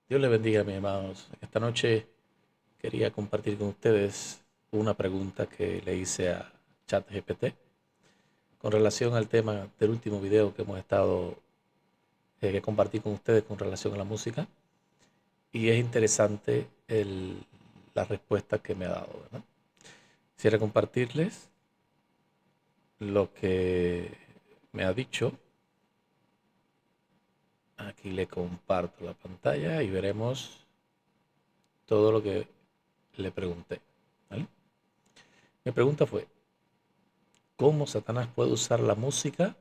Dios les bendiga, mis hermanos. Esta noche quería compartir con ustedes una pregunta que le hice a ChatGPT con relación al tema del último video que hemos estado, que compartí con ustedes con relación a la música. Y es interesante la respuesta que me ha dado, ¿verdad? Quisiera compartirles lo que me ha dicho. Aquí le comparto la pantalla y veremos todo lo que le pregunté, ¿vale? Mi pregunta fue: ¿cómo Satanás puede usar la música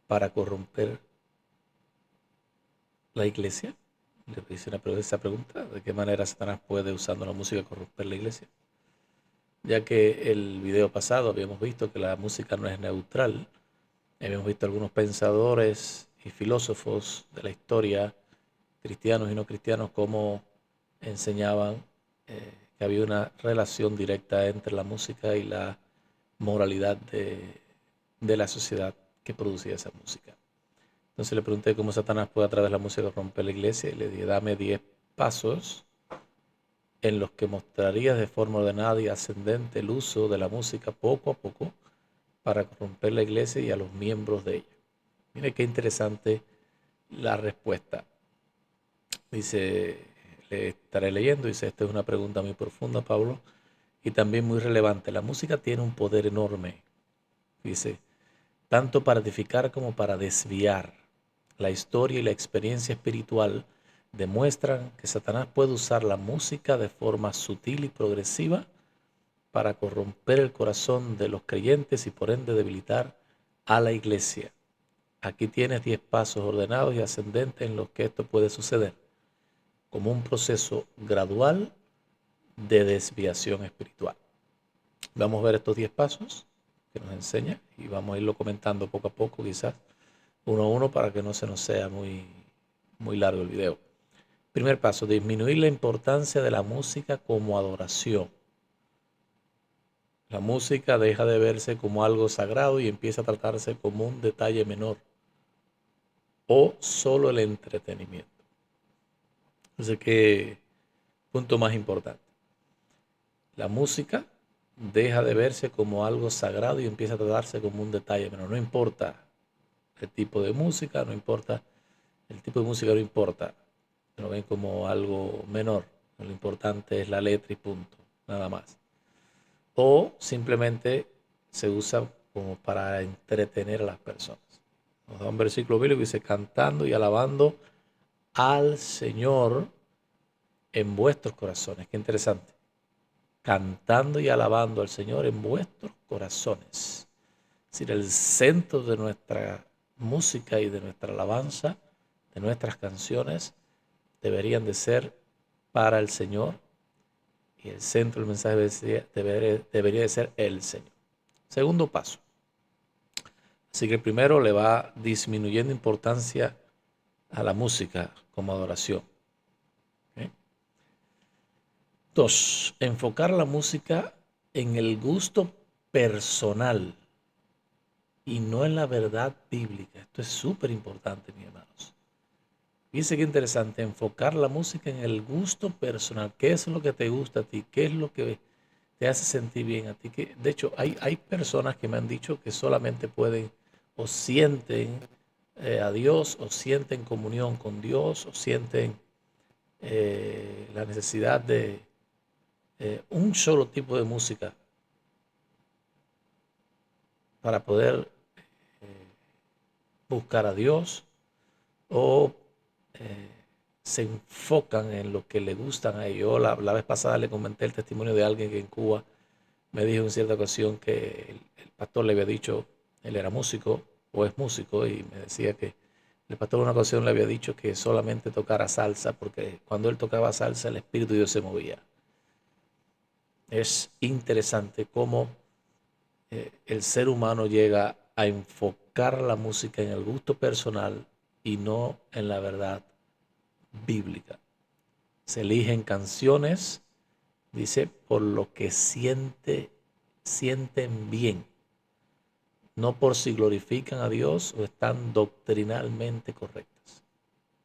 para corromper la iglesia? Le hice esa pregunta: ¿de qué manera Satanás puede, usando la música, corromper la iglesia? Ya que el video pasado habíamos visto que la música no es neutral, habíamos visto algunos pensadores y filósofos de la historia, cristianos y no cristianos, cómo enseñaban que había una relación directa entre la música y la moralidad de la sociedad que producía esa música. Entonces le pregunté cómo Satanás puede a través de la música romper la iglesia y le dije: dame 10 pasos en los que mostrarías de forma ordenada y ascendente el uso de la música poco a poco para corromper la iglesia y a los miembros de ella. Mire qué interesante la respuesta. Dice, le estaré leyendo, dice: esta es una pregunta muy profunda, Pablo, y también muy relevante. La música tiene un poder enorme, dice, tanto para edificar como para desviar. La historia y la experiencia espiritual demuestran que Satanás puede usar la música de forma sutil y progresiva para corromper el corazón de los creyentes y por ende debilitar a la iglesia. Aquí tienes 10 pasos ordenados y ascendentes en los que esto puede suceder, como un proceso gradual de desviación espiritual. Vamos a ver estos 10 pasos que nos enseña y vamos a irlo comentando poco a poco, quizás uno a uno, para que no se nos sea muy largo el video. Primer paso: disminuir la importancia de la música como adoración. La música deja de verse como algo sagrado y empieza a tratarse como un detalle menor o solo el entretenimiento. Entonces, ¿qué punto más importante? La música deja de verse como algo sagrado y empieza a tratarse como un detalle menor. No importa el tipo de música, no importa, el tipo de música no importa. Lo ven como algo menor. Lo importante es la letra y punto, nada más. O simplemente se usa como para entretener a las personas. Nos da un versículo bíblico que dice: cantando y alabando al Señor en vuestros corazones. Qué interesante. Cantando y alabando al Señor en vuestros corazones. Es decir, el centro de nuestra música y de nuestra alabanza, de nuestras canciones, deberían de ser para el Señor, y el centro del mensaje debería de ser el Señor. Segundo paso. Así que primero le va disminuyendo importancia a la música como adoración. ¿Okay? Dos, enfocar la música en el gusto personal y no en la verdad bíblica. Esto es súper importante, mis hermanos. Fíjense qué interesante: enfocar la música en el gusto personal. ¿Qué es lo que te gusta a ti? ¿Qué es lo que te hace sentir bien a ti? De hecho, hay personas que me han dicho que solamente pueden o sienten a Dios, o sienten comunión con Dios, o sienten la necesidad de un solo tipo de música para poder buscar a Dios, o eh, se enfocan en lo que le gustan a ellos. La vez pasada le comenté el testimonio de alguien que en Cuba me dijo en cierta ocasión que el pastor le había dicho, él era músico o es músico, y me decía que el pastor en una ocasión le había dicho que solamente tocara salsa, porque cuando él tocaba salsa el Espíritu de Dios se movía. Es interesante cómo el ser humano llega a enfocar la música en el gusto personal y no en la verdad bíblica. Se eligen canciones, dice, por lo que sienten bien, no por si glorifican a Dios o están doctrinalmente correctas.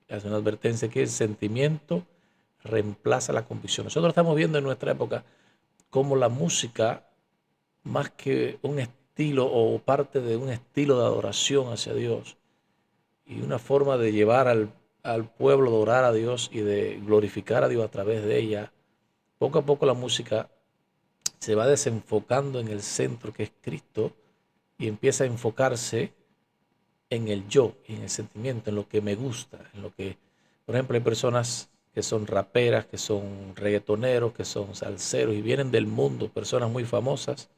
hace una advertencia que el sentimiento reemplaza la convicción. Nosotros estamos viendo en nuestra época cómo la música, más que un estilo o parte de un estilo de adoración hacia Dios y una forma de llevar al pueblo a adorar a Dios y de glorificar a Dios a través de ella, poco a poco la música se va desenfocando en el centro que es Cristo y empieza a enfocarse en el yo, en el sentimiento, en lo que me gusta, en lo que, por ejemplo, hay personas que son raperas, que son reggaetoneros, que son salseros y vienen del mundo, personas muy famosas,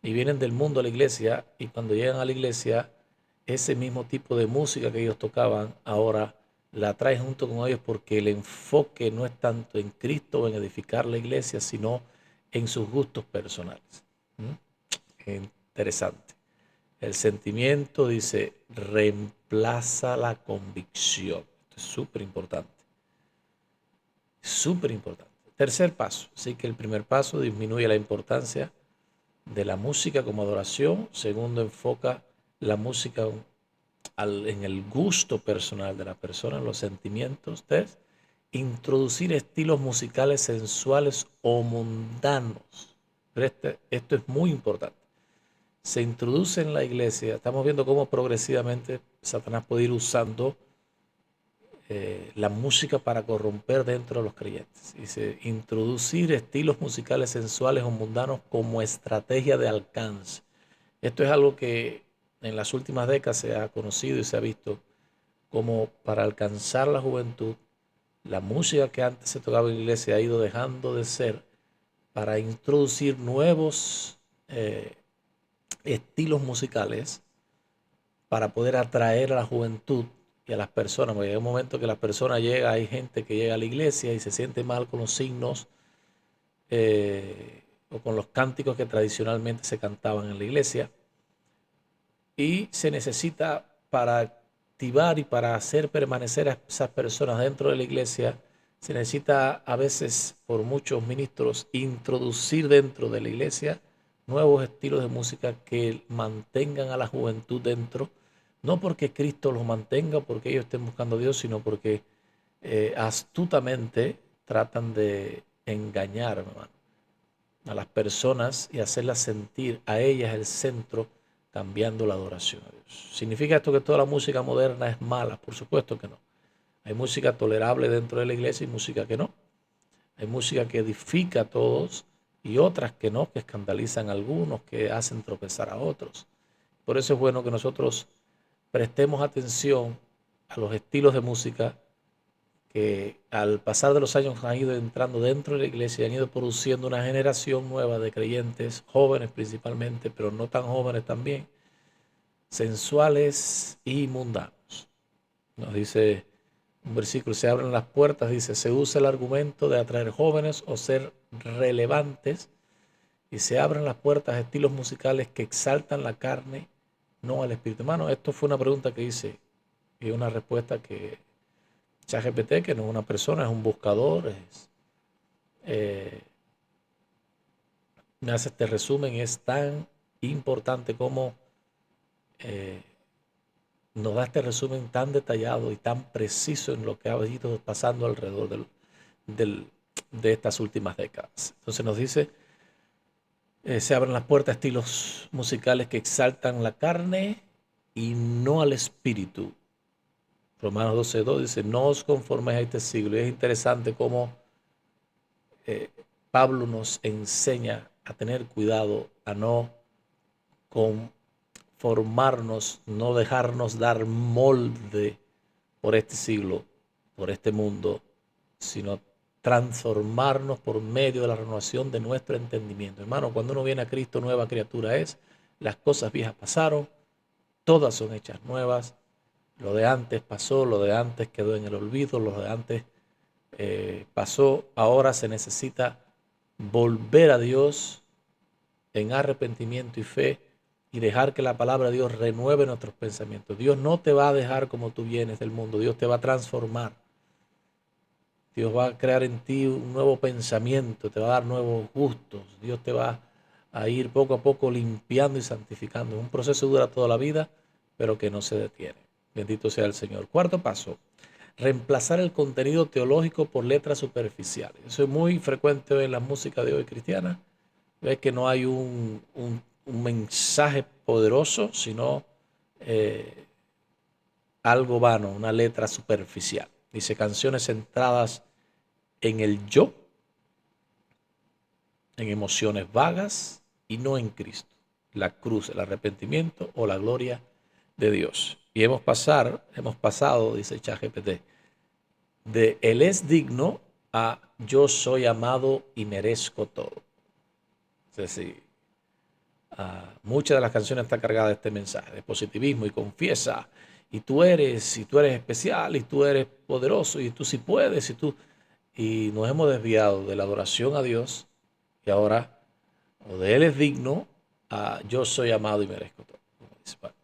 y vienen del mundo a la iglesia y cuando llegan a la iglesia, ese mismo tipo de música que ellos tocaban, ahora la traen junto con ellos porque el enfoque no es tanto en Cristo o en edificar la iglesia, sino en sus gustos personales. Interesante. El sentimiento, dice, reemplaza la convicción. Esto es súper importante. Súper importante. Tercer paso. Así que el primer paso disminuye la importancia de la música como adoración. Segundo, enfoca la música en el gusto personal de la persona, en los sentimientos. Tres, introducir estilos musicales sensuales o mundanos. Pero esto es muy importante. Se introduce en la iglesia, estamos viendo cómo progresivamente Satanás puede ir usando la música para corromper dentro de los creyentes. Dice, introducir estilos musicales sensuales o mundanos como estrategia de alcance. Esto es algo que en las últimas décadas se ha conocido y se ha visto como para alcanzar la juventud, la música que antes se tocaba en la iglesia ha ido dejando de ser para introducir nuevos estilos musicales para poder atraer a la juventud y a las personas, porque hay un momento que la persona llega, hay gente que llega a la iglesia y se siente mal con los signos o con los cánticos que tradicionalmente se cantaban en la iglesia, y se necesita para activar y para hacer permanecer a esas personas dentro de la iglesia, se necesita a veces por muchos ministros introducir dentro de la iglesia nuevos estilos de música que mantengan a la juventud dentro, no porque Cristo los mantenga, porque ellos estén buscando a Dios, sino porque astutamente tratan de engañar, hermano, a las personas y hacerlas sentir a ellas el centro, cambiando la adoración a Dios. ¿Significa esto que toda la música moderna es mala? Por supuesto que no. Hay música tolerable dentro de la iglesia y música que no. Hay música que edifica a todos y otras que no, que escandalizan a algunos, que hacen tropezar a otros. Por eso es bueno que nosotros prestemos atención a los estilos de música que al pasar de los años han ido entrando dentro de la iglesia y han ido produciendo una generación nueva de creyentes, jóvenes principalmente, pero no tan jóvenes también, sensuales y mundanos. Nos dice un versículo, se abren las puertas, dice, se usa el argumento de atraer jóvenes o ser relevantes y se abren las puertas a estilos musicales que exaltan la carne, no al espíritu. Hermano, esto fue una pregunta que hice y una respuesta que ChatGPT, que no es una persona, es un buscador, me hace este resumen, es tan importante como nos da este resumen tan detallado y tan preciso en lo que ha ido pasando alrededor de estas últimas décadas. Entonces nos dice, se abren las puertas a estilos musicales que exaltan la carne y no al espíritu. Romanos 12:2 dice, no os conforméis a este siglo. Y es interesante cómo Pablo nos enseña a tener cuidado, a no conformarnos, no dejarnos dar molde por este siglo, por este mundo, sino transformarnos por medio de la renovación de nuestro entendimiento. Hermano, cuando uno viene a Cristo, nueva criatura es, las cosas viejas pasaron, todas son hechas nuevas. Lo de antes pasó, lo de antes quedó en el olvido, lo de antes pasó. Ahora se necesita volver a Dios en arrepentimiento y fe y dejar que la palabra de Dios renueve nuestros pensamientos. Dios no te va a dejar como tú vienes del mundo, Dios te va a transformar. Dios va a crear en ti un nuevo pensamiento, te va a dar nuevos gustos. Dios te va a ir poco a poco limpiando y santificando. Es un proceso que dura toda la vida, pero que no se detiene. Bendito sea el Señor. Cuarto paso, reemplazar el contenido teológico por letras superficiales. Eso es muy frecuente en la música de hoy cristiana. Ves que no hay un mensaje poderoso, sino algo vano, una letra superficial. Dice canciones centradas en el yo, en emociones vagas y no en Cristo, la cruz, el arrepentimiento o la gloria de Dios. Y hemos pasado, dice ChatGPT, de Él es digno a yo soy amado y merezco todo. Es decir, muchas de las canciones están cargadas de este mensaje, de positivismo y confiesa, y tú eres especial, y tú eres poderoso, y tú sí puedes, y nos hemos desviado de la adoración a Dios, y ahora, o de Él es digno, a yo soy amado y merezco todo. Bueno,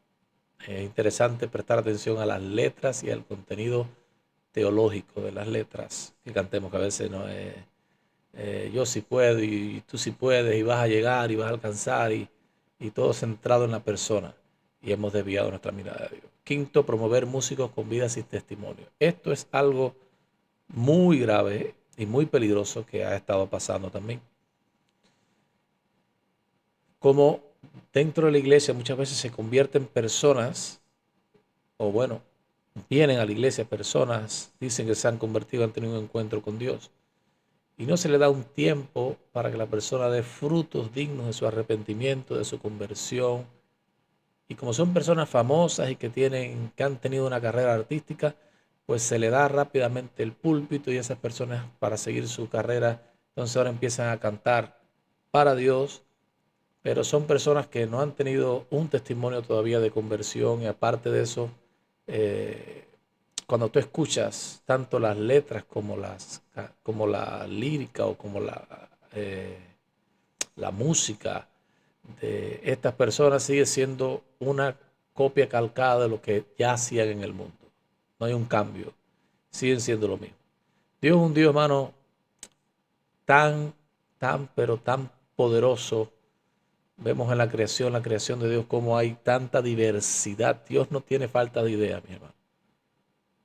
es interesante prestar atención a las letras y al contenido teológico de las letras que cantemos, que a veces no es yo sí puedo y tú sí puedes y vas a llegar y vas a alcanzar y todo centrado en la persona y hemos desviado nuestra mirada de Dios. Quinto, promover músicos con vidas y testimonio. Esto es algo muy grave y muy peligroso que ha estado pasando también. Como dentro de la iglesia muchas veces se convierten personas, o bueno, vienen a la iglesia personas, dicen que se han convertido, han tenido un encuentro con Dios, y no se le da un tiempo para que la persona dé frutos dignos de su arrepentimiento, de su conversión. Y como son personas famosas y que han tenido una carrera artística, pues se le da rápidamente el púlpito y esas personas para seguir su carrera, entonces ahora empiezan a cantar para Dios, pero son personas que no han tenido un testimonio todavía de conversión y aparte de eso, eh, cuando tú escuchas tanto las letras como la lírica o como la música de estas personas sigue siendo una copia calcada de lo que ya hacían en el mundo. No hay un cambio. Siguen siendo lo mismo. Dios es un Dios, hermano, pero tan poderoso. Vemos en la creación de Dios, cómo hay tanta diversidad. Dios no tiene falta de idea, mi hermano.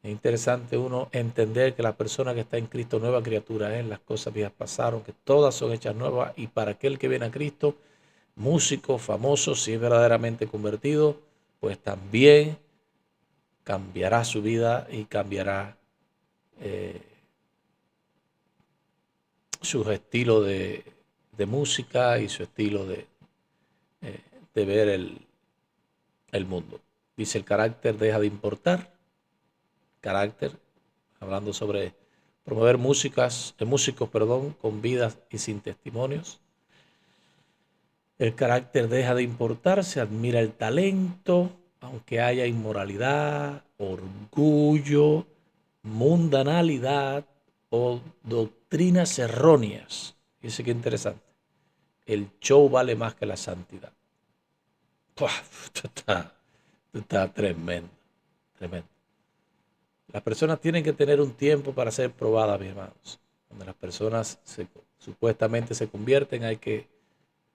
Es interesante uno entender que la persona que está en Cristo, nueva criatura es, las cosas viejas pasaron, que todas son hechas nuevas y para aquel que viene a Cristo, músico, famoso, si es verdaderamente convertido, pues también cambiará su vida y cambiará eh, su estilo de música y su estilo de ver el mundo. Dice, el carácter deja de importar. Carácter, hablando sobre promover músicos, con vidas y sin testimonios. El carácter deja de importar, se admira el talento, aunque haya inmoralidad, orgullo, mundanalidad o doctrinas erróneas. Fíjense qué interesante. El show vale más que la santidad. Esto está tremendo, tremendo. Las personas tienen que tener un tiempo para ser probadas, mis hermanos. Cuando las personas supuestamente se convierten, hay que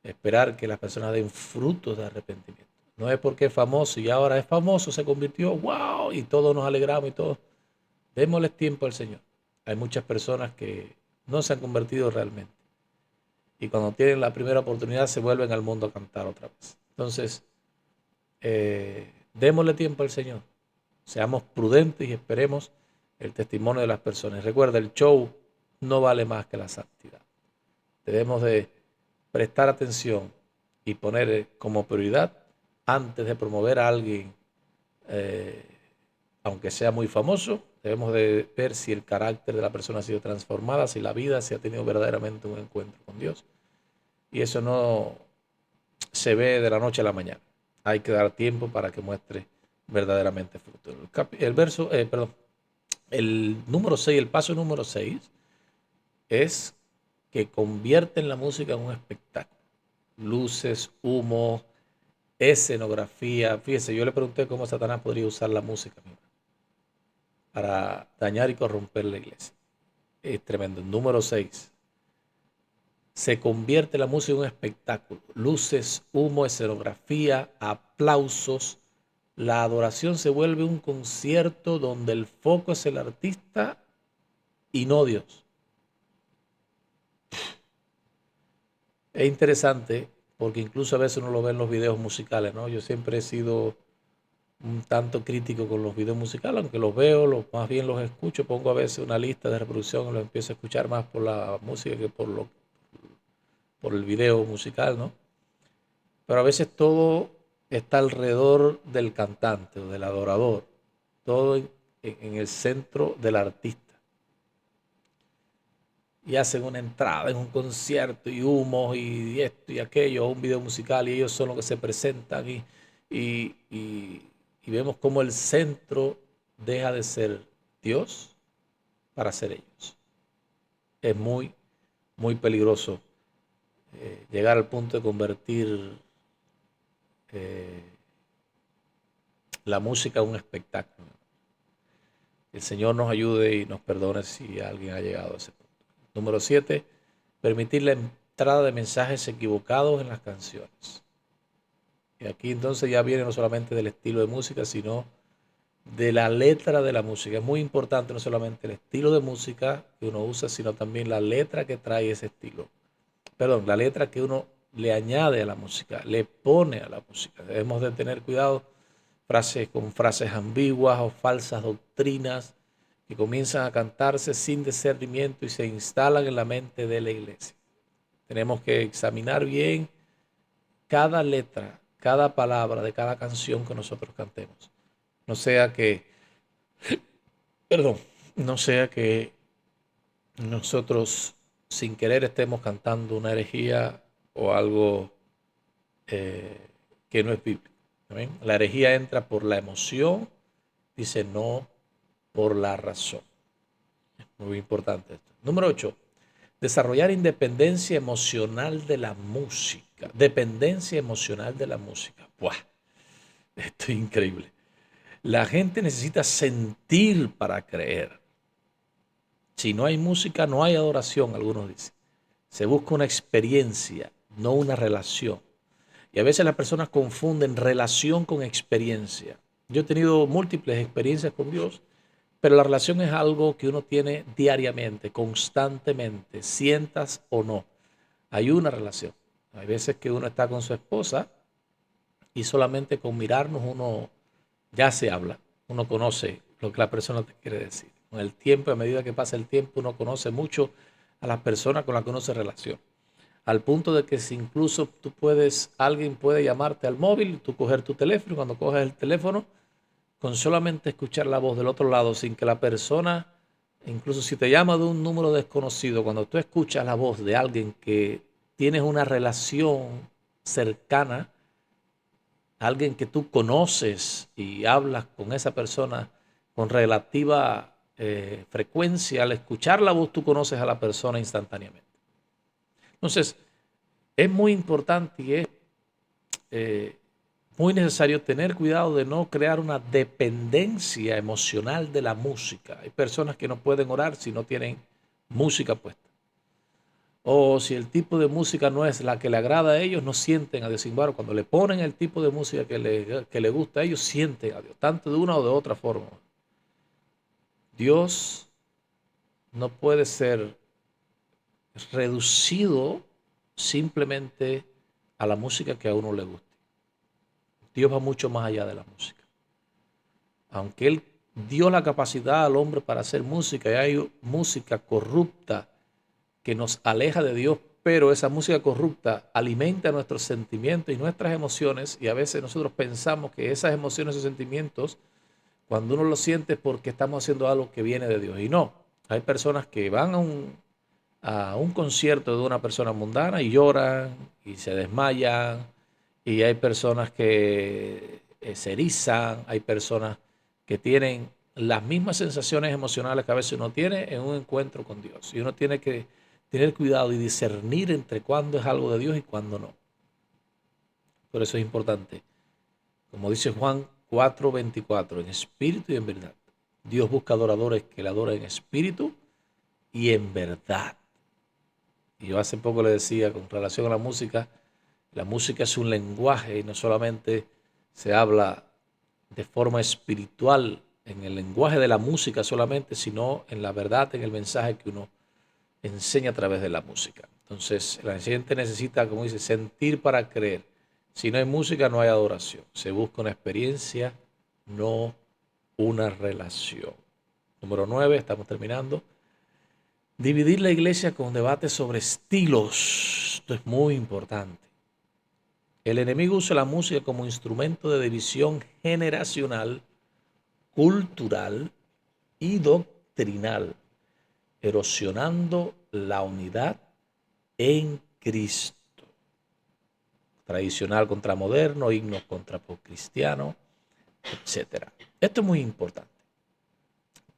esperar que las personas den frutos de arrepentimiento. No es porque es famoso y ahora es famoso, se convirtió, wow, y todos nos alegramos y todos. Démosles tiempo al Señor. Hay muchas personas que no se han convertido realmente. Y cuando tienen la primera oportunidad se vuelven al mundo a cantar otra vez. Entonces, démosle tiempo al Señor. Seamos prudentes y esperemos el testimonio de las personas. Recuerda, el show no vale más que la santidad. Debemos de prestar atención y poner como prioridad antes de promover a alguien, aunque sea muy famoso, debemos de ver si el carácter de la persona ha sido transformada, si la vida se ha tenido verdaderamente un encuentro con Dios. Y eso no se ve de la noche a la mañana. Hay que dar tiempo para que muestre verdaderamente fruto. El número 6, el paso número 6 es que convierten la música en un espectáculo. Luces, humo, escenografía. Fíjese, yo le pregunté cómo Satanás podría usar la música para dañar y corromper la iglesia. Es tremendo. Número 6. Se convierte la música en un espectáculo. Luces, humo, escenografía, aplausos, la adoración se vuelve un concierto donde el foco es el artista y no Dios. Es interesante porque incluso a veces uno lo ve en los videos musicales, ¿no? Yo siempre he sido un tanto crítico con los videos musicales, aunque los veo, más bien los escucho, pongo a veces una lista de reproducción y los empiezo a escuchar más por la música que por el video musical, ¿no? Pero a veces todo está alrededor del cantante o del adorador, todo en el centro del artista. Y hacen una entrada en un concierto y humos y esto y aquello, un video musical y ellos son los que se presentan y, y, y vemos cómo el centro deja de ser Dios para ser ellos. Es muy, muy peligroso llegar al punto de convertir eh, la música en un espectáculo. El Señor nos ayude y nos perdone si alguien ha llegado a ese punto. Número 7, permitir la entrada de mensajes equivocados en las canciones. Y aquí entonces ya viene no solamente del estilo de música, sino de la letra de la música. Es muy importante no solamente el estilo de música que uno usa, sino también la letra que trae ese estilo. Perdón, la letra que uno le añade a la música, le pone a la música. Debemos de tener cuidado con frases ambiguas o falsas doctrinas que comienzan a cantarse sin discernimiento y se instalan en la mente de la iglesia. Tenemos que examinar bien cada letra, cada palabra de cada canción que nosotros cantemos. No sea que, perdón, no sea que nosotros sin querer estemos cantando una herejía o algo que no es bíblico. ¿Ven? La herejía entra por la emoción, dice no por la razón. Muy importante esto. Número 8. Desarrollar independencia emocional de la música. Dependencia emocional de la música. ¡Buah! Esto es increíble. La gente necesita sentir para creer. Si no hay música, no hay adoración, algunos dicen. Se busca una experiencia, no una relación. Y a veces las personas confunden relación con experiencia. Yo he tenido múltiples experiencias con Dios, pero la relación es algo que uno tiene diariamente, constantemente, sientas o no. Hay una relación. Hay veces que uno está con su esposa y solamente con mirarnos uno ya se habla. Uno conoce lo que la persona te quiere decir. Con el tiempo, a medida que pasa el tiempo, uno conoce mucho a las personas con las que uno se relaciona. Al punto de que si incluso alguien puede llamarte al móvil, tú coger tu teléfono, y cuando coges el teléfono, con solamente escuchar la voz del otro lado, sin que la persona, incluso si te llama de un número desconocido, cuando tú escuchas la voz de alguien que tienes una relación cercana, alguien que tú conoces y hablas con esa persona con relativa frecuencia, al escuchar la voz tú conoces a la persona instantáneamente. Entonces, es muy importante y es eh, muy necesario tener cuidado de no crear una dependencia emocional de la música. Hay personas que no pueden orar si no tienen música puesta. O si el tipo de música no es la que le agrada a ellos, no sienten a Dios. Sin embargo, cuando le ponen el tipo de música que le gusta a ellos, sienten a Dios, tanto de una o de otra forma. Dios no puede ser reducido simplemente a la música que a uno le guste. Dios va mucho más allá de la música. Aunque Él dio la capacidad al hombre para hacer música, y hay música corrupta que nos aleja de Dios, pero esa música corrupta alimenta nuestros sentimientos y nuestras emociones, y a veces nosotros pensamos que esas emociones y sentimientos, cuando uno los siente es porque estamos haciendo algo que viene de Dios. Y no, hay personas que van a un concierto de una persona mundana y lloran y se desmayan, y hay personas que se erizan, hay personas que tienen las mismas sensaciones emocionales que a veces uno tiene en un encuentro con Dios. Y uno tiene que tener cuidado y discernir entre cuándo es algo de Dios y cuándo no. Por eso es importante. Como dice Juan 4:24, en espíritu y en verdad. Dios busca adoradores que le adoren en espíritu y en verdad. Y yo hace poco le decía con relación a la música es un lenguaje y no solamente se habla de forma espiritual, en el lenguaje de la música solamente, sino en la verdad, en el mensaje que uno enseña a través de la música. Entonces, la gente necesita, como dice, sentir para creer. Si no hay música, no hay adoración. Se busca una experiencia, no una relación. Número 9, estamos terminando. Dividir la iglesia con debates sobre estilos. Esto es muy importante. El enemigo usa la música como instrumento de división generacional, cultural y doctrinal, erosionando la unidad en Cristo. Tradicional contra moderno, himnos contra postcristiano, etc. Esto es muy importante,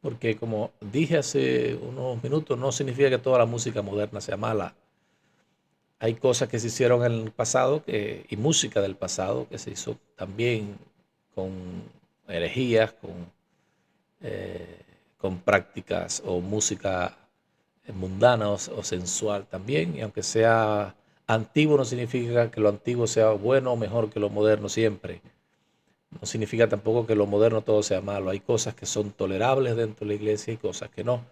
porque como dije hace unos minutos, no significa que toda la música moderna sea mala. Hay cosas que se hicieron en el pasado y música del pasado que se hizo también con herejías, con prácticas o música mundana o sensual también. Y aunque sea antiguo, no significa que lo antiguo sea bueno o mejor que lo moderno siempre. No significa tampoco que lo moderno todo sea malo. Hay cosas que son tolerables dentro de la iglesia y cosas que no.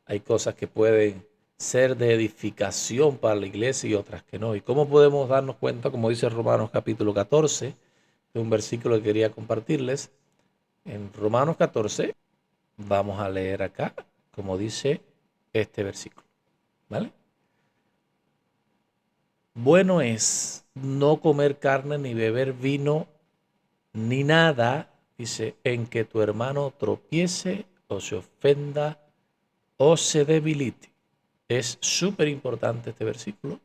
Hay cosas que pueden ser de edificación para la iglesia y otras que no. ¿Y cómo podemos darnos cuenta? Como dice Romanos capítulo 14, de un versículo que quería compartirles. En Romanos 14 vamos a leer acá, como dice este versículo. ¿Vale? Bueno es no comer carne ni beber vino ni nada, dice, en que tu hermano tropiece o se ofenda o se debilite. Es súper importante este versículo,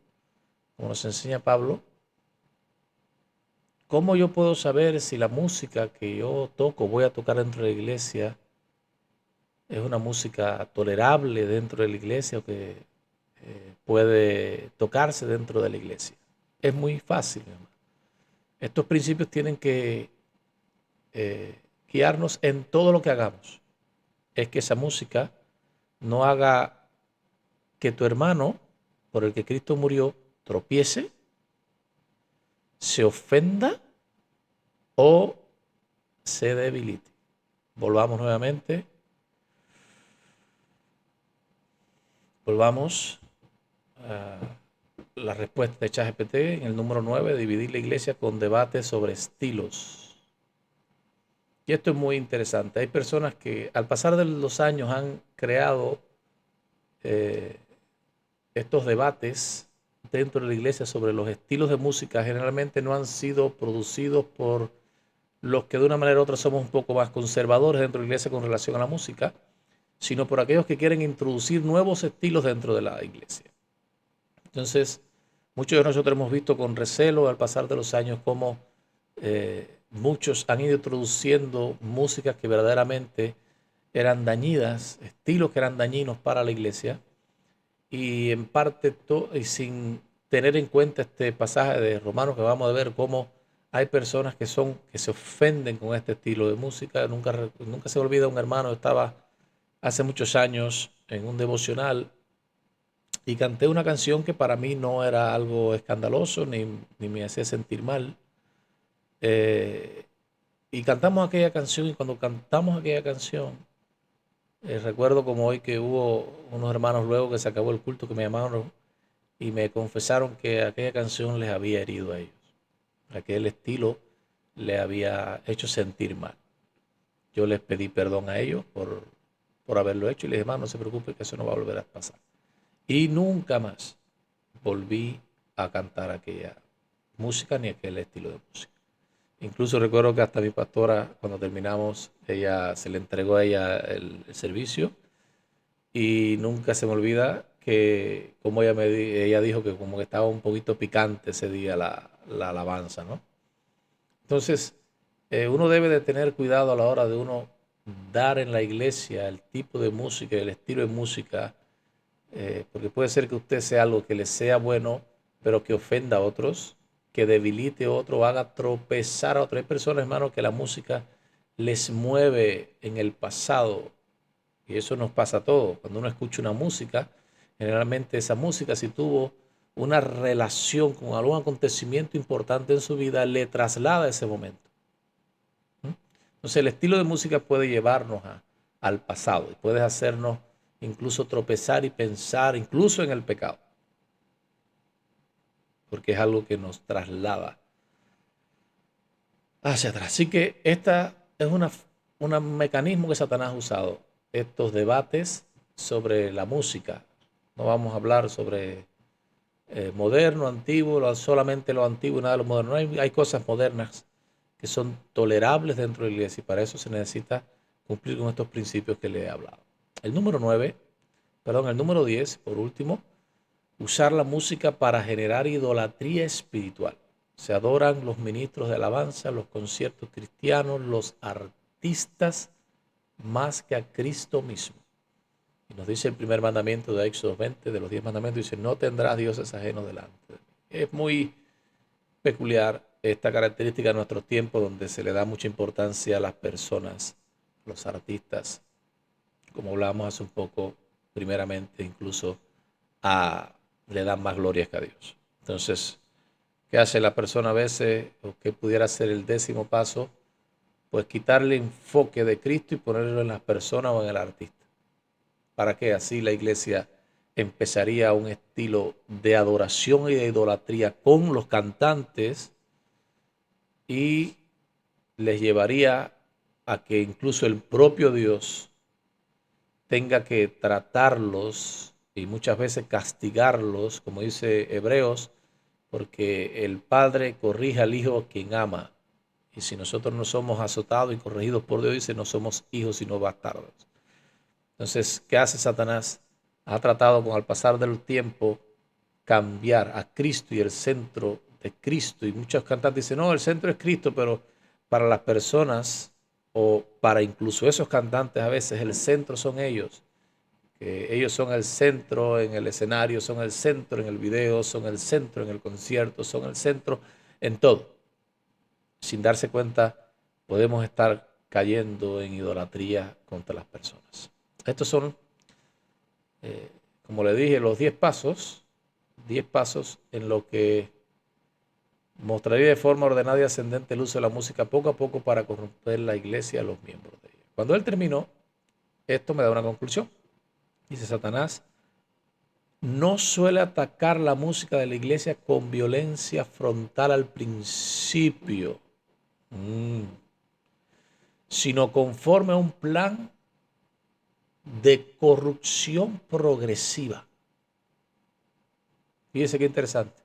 como nos enseña Pablo. ¿Cómo yo puedo saber si la música que yo toco, voy a tocar dentro de la iglesia, es una música tolerable dentro de la iglesia o que puede tocarse dentro de la iglesia? Es muy fácil, hermano. Estos principios tienen que guiarnos en todo lo que hagamos. Es que esa música no haga que tu hermano, por el que Cristo murió, tropiece, se ofenda o se debilite. Volvamos nuevamente. Volvamos a la respuesta de ChatGPT en el número 9, dividir la iglesia con debates sobre estilos. Y esto es muy interesante. Hay personas que al pasar de los años han creado estos debates dentro de la iglesia sobre los estilos de música. Generalmente no han sido producidos por los que de una manera u otra somos un poco más conservadores dentro de la iglesia con relación a la música, sino por aquellos que quieren introducir nuevos estilos dentro de la iglesia. Entonces, muchos de nosotros hemos visto con recelo al pasar de los años cómo muchos han ido introduciendo músicas que verdaderamente eran dañinas, estilos que eran dañinos para la iglesia, y en parte y sin tener en cuenta este pasaje de Romanos que vamos a ver cómo hay personas que se ofenden con este estilo de música. Nunca se me olvida un hermano, estaba hace muchos años en un devocional y canté una canción que para mí no era algo escandaloso ni me hacía sentir mal. Eh, y cantamos aquella canción y cuando cantamos aquella canción, recuerdo como hoy que hubo unos hermanos luego que se acabó el culto que me llamaron y me confesaron que aquella canción les había herido a ellos. Aquel estilo le había hecho sentir mal. Yo les pedí perdón a ellos por haberlo hecho y les dije, hermano, no se preocupe que eso no va a volver a pasar. Y nunca más volví a cantar aquella música ni aquel estilo de música. Incluso recuerdo que hasta mi pastora, cuando terminamos, ella se le entregó a ella el servicio y nunca se me olvida que como ella dijo que como que estaba un poquito picante ese día la alabanza, ¿no? Entonces, uno debe de tener cuidado a la hora de uno dar en la iglesia el tipo de música, el estilo de música, porque puede ser que usted sea algo que le sea bueno, pero que ofenda a otros, que debilite a otro, haga tropezar a otros. Hay personas, hermano, que la música les mueve en el pasado, y eso nos pasa a todos. Cuando uno escucha una música, generalmente esa música, si tuvo una relación con algún acontecimiento importante en su vida, le traslada ese momento. Entonces el estilo de música puede llevarnos al pasado y puede hacernos incluso tropezar y pensar incluso en el pecado, porque es algo que nos traslada hacia atrás. Así que esta es un mecanismo que Satanás ha usado, estos debates sobre la música. No vamos a hablar sobre moderno, antiguo, solamente lo antiguo y nada de lo moderno. Hay cosas modernas que son tolerables dentro de la iglesia y para eso se necesita cumplir con estos principios que le he hablado. El número 10, por último, usar la música para generar idolatría espiritual. Se adoran los ministros de alabanza, los conciertos cristianos, los artistas más que a Cristo mismo. Y nos dice el primer mandamiento de Éxodo 20, de los 10 mandamientos, dice, no tendrás dioses ajenos delante de mí. Es muy peculiar esta característica de nuestros tiempos donde se le da mucha importancia a las personas, los artistas, como hablábamos hace un poco, primeramente incluso le dan más gloria que a Dios. Entonces, ¿qué hace la persona a veces? ¿O qué pudiera ser el 10º paso? Pues quitarle enfoque de Cristo y ponerlo en las personas o en el artista. ¿Para qué? Así la iglesia empezaría un estilo de adoración y de idolatría con los cantantes y les llevaría a que incluso el propio Dios tenga que tratarlos y muchas veces castigarlos, como dice Hebreos, porque el Padre corrige al Hijo a quien ama. Y si nosotros no somos azotados y corregidos por Dios, dice, no somos hijos sino bastardos. Entonces, ¿qué hace Satanás? Ha tratado con al pasar del tiempo cambiar a Cristo y el centro de Cristo. Y muchos cantantes dicen, no, el centro es Cristo, pero para las personas o para incluso esos cantantes a veces el centro son ellos. Que ellos son el centro en el escenario, son el centro en el video, son el centro en el concierto, son el centro en todo. Sin darse cuenta, podemos estar cayendo en idolatría contra las personas. Estos son, como le dije, los 10 pasos en lo que mostraría de forma ordenada y ascendente el uso de la música poco a poco para corromper la iglesia y a los miembros de ella. Cuando él terminó, esto me da una conclusión. Dice Satanás, no suele atacar la música de la iglesia con violencia frontal al principio, sino conforme a un plan de corrupción progresiva. Fíjese qué interesante.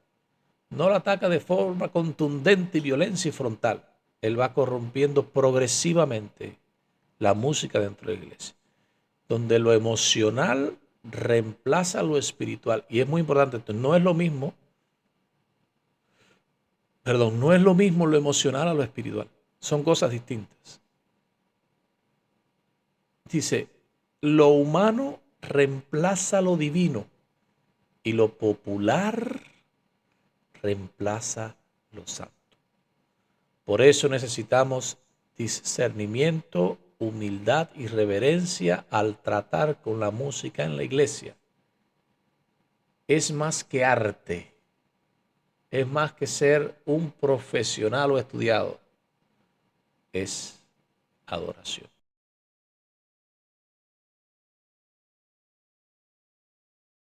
No la ataca de forma contundente y violencia y frontal. Él va corrompiendo progresivamente la música dentro de la iglesia, donde lo emocional reemplaza lo espiritual. Y es muy importante, esto no es lo mismo, no es lo mismo lo emocional a lo espiritual. Son cosas distintas. Dice, lo humano reemplaza lo divino y lo popular reemplaza lo santo. Por eso necesitamos discernimiento, humildad y reverencia al tratar con la música en la iglesia. Es más que arte, es más que ser un profesional o estudiado, es adoración.